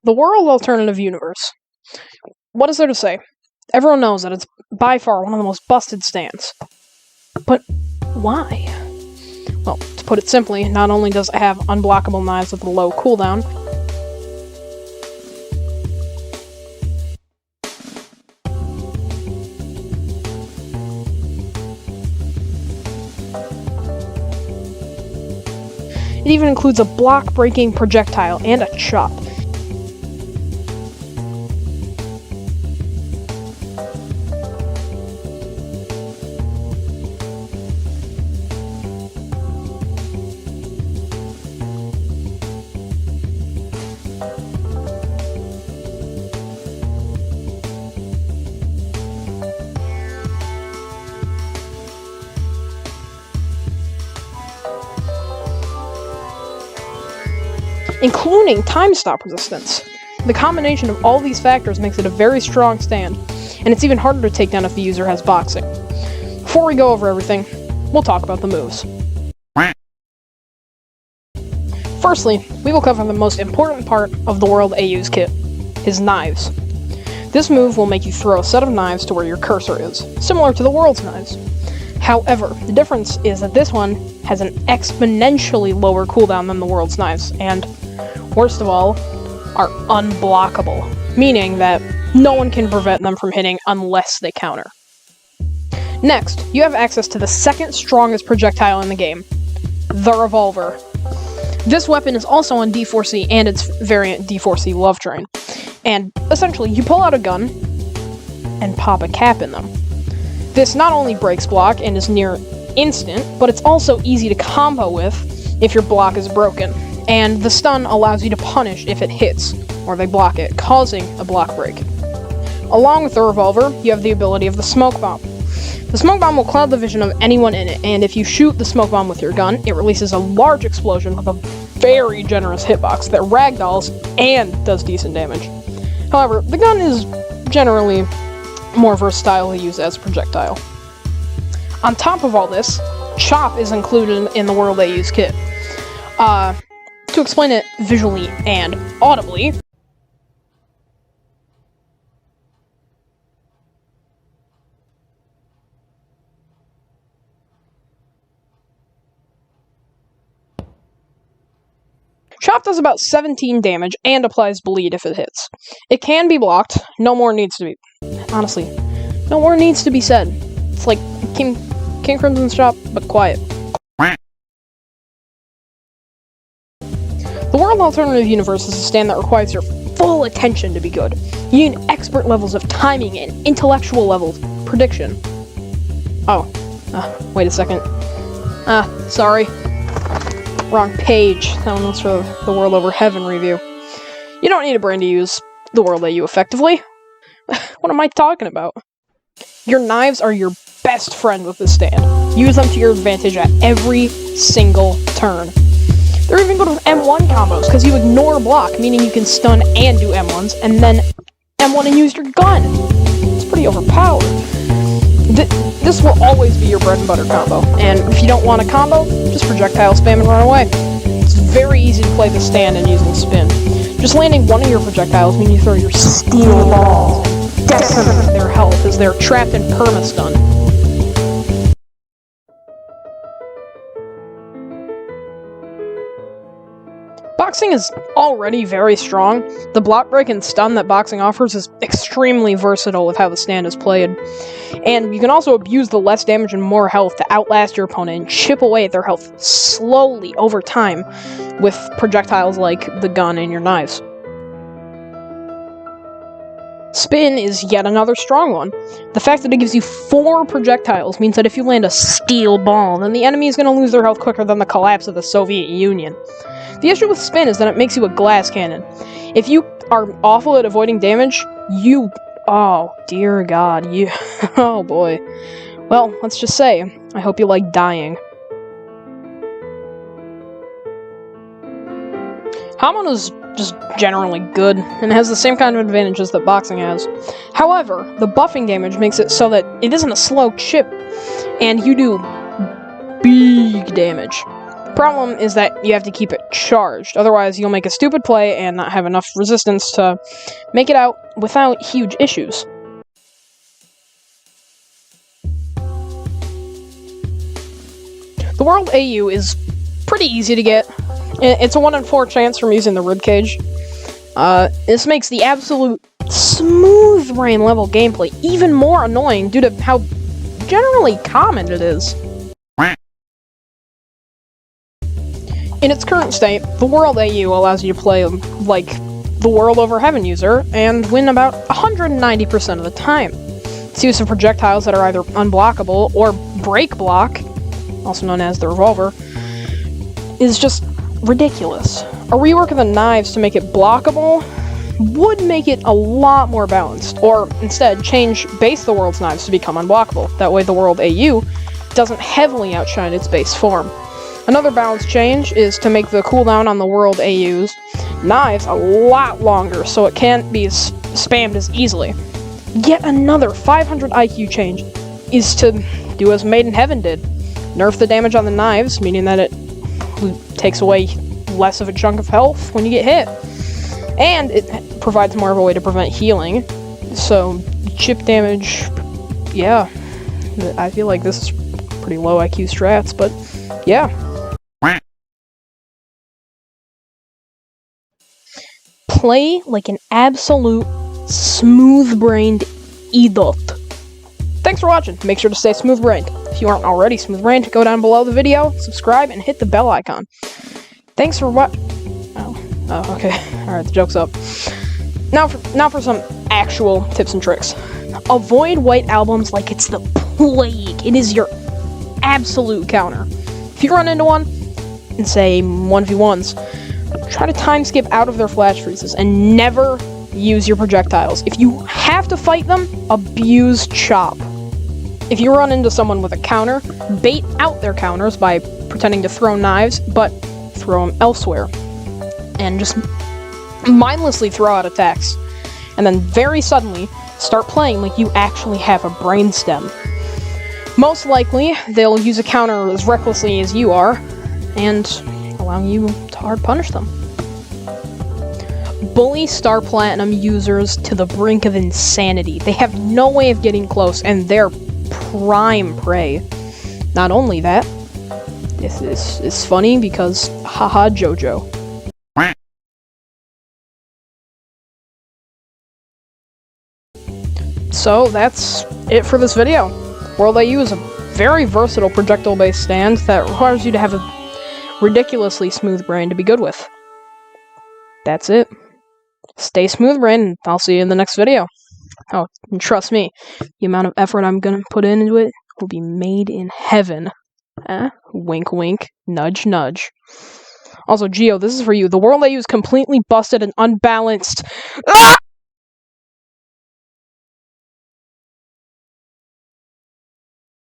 The world alternative universe. What is there to say? Everyone knows that it's by far one of the most busted stands. But why? Well, to put it simply, not only does it have unblockable knives with a low cooldown, it even includes a block-breaking projectile and a chop. Including time stop resistance. The combination of all these factors makes it a very strong stand, and it's even harder to take down if the user has boxing. Before we go over everything, we'll talk about the moves. Firstly, we will cover the most important part of the World AU's kit, his knives. This move will make you throw a set of knives to where your cursor is, similar to the World's knives. However, the difference is that this one has an exponentially lower cooldown than the World's knives, and worst of all, are unblockable, meaning that no one can prevent them from hitting unless they counter. Next, you have access to the second strongest projectile in the game, the revolver. This weapon is also on D4C and its variant D4C Love Train, and essentially you pull out a gun and pop a cap in them. This not only breaks block and is near instant, but it's also easy to combo with if your block is broken. And the stun allows you to punish if it hits, or they block it, causing a block break. Along with the revolver, you have the ability of the smoke bomb. The smoke bomb will cloud the vision of anyone in it, and if you shoot the smoke bomb with your gun, it releases a large explosion with a very generous hitbox that ragdolls and does decent damage. However, the gun is generally more versatile to use as a projectile. On top of all this, Chop is included in the World AU's kit. To explain it visually and audibly, Chop does about 17 damage and applies bleed if it hits. It can be blocked, no more needs to be said. It's like King Crimson's Chop, but quiet. The World Alternative Universe is a stand that requires your full attention to be good. You need expert levels of timing and intellectual levels of prediction. Wait a second. Sorry. Wrong page. That one was for the World Over Heaven review. You don't need a brain to use the World AU effectively. What am I talking about? Your knives are your best friend with this stand. Use them to your advantage at every single turn. They're even good with M1 combos, because you ignore block, meaning you can stun and do M1s, and then M1 and use your gun. It's pretty overpowered. This will always be your bread and butter combo, and if you don't want a combo, just projectile spam and run away. It's very easy to play the stand and using spin. Just landing one of your projectiles means you throw your steel balls and decimate their health as they're trapped in perma-stun. Boxing is already very strong. The block break and stun that boxing offers is extremely versatile with how the stand is played. And you can also abuse the less damage and more health to outlast your opponent and chip away at their health slowly over time with projectiles like the gun and your knives. Spin is yet another strong one. The fact that it gives you 4 projectiles means that if you land a steel ball, then the enemy is going to lose their health quicker than the collapse of the Soviet Union. The issue with spin is that it makes you a glass cannon. If you are awful at avoiding damage, oh dear god, oh boy. Well, let's just say, I hope you like dying. Hamon is just generally good, and has the same kind of advantages that boxing has. However, the buffing damage makes it so that it isn't a slow chip, and you do big damage. Problem is that you have to keep it charged, otherwise you'll make a stupid play and not have enough resistance to make it out without huge issues. The World AU is pretty easy to get. It's a 1 in 4 chance from using the ribcage. This makes the absolute smooth brain level gameplay even more annoying due to how generally common it is. In its current state, the World AU allows you to play like the World Over Heaven user and win about 190% of the time. Its use of projectiles that are either unblockable or break block, also known as the revolver, is just ridiculous. A rework of the knives to make it blockable would make it a lot more balanced, or instead base the World's knives to become unblockable. That way the World AU doesn't heavily outshine its base form. Another balance change is to make the cooldown on the World AU's knives a lot longer so it can't be spammed as easily. Yet another 500 IQ change is to do as Made in Heaven did. Nerf the damage on the knives, meaning that it takes away less of a chunk of health when you get hit. And it provides more of a way to prevent healing. So, chip damage, yeah. I feel like this is pretty low IQ strats, but yeah. Play like an absolute smooth-brained idiot. Thanks for watching. Make sure to stay smooth-brained. If you aren't already smooth-brained, go down below the video, subscribe, and hit the bell icon. Thanks for Oh, okay. Alright, the joke's up. Now for some actual tips and tricks. Avoid white albums like it's the plague. It is your absolute counter. If you run into one, in say 1v1s, try to time skip out of their flash freezes and never use your projectiles. If you have to fight them, abuse chop. If you run into someone with a counter, bait out their counters by pretending to throw knives, but throw them elsewhere. And just mindlessly throw out attacks. And then very suddenly, start playing like you actually have a brainstem. Most likely, they'll use a counter as recklessly as you are, and allowing you to hard punish them. Bully Star Platinum users to the brink of insanity. They have no way of getting close, and they're prime prey. Not only that, this is funny because haha JoJo. So that's it for this video. World AU is a very versatile projectile-based stand that requires you to have a ridiculously smooth brain to be good with. That's it. Stay smooth brain, and I'll see you in the next video. Oh, and trust me, the amount of effort I'm gonna put into it will be made in heaven. Wink wink, nudge nudge. Also, Geo, this is for you. The World AU is completely busted and unbalanced. Ah!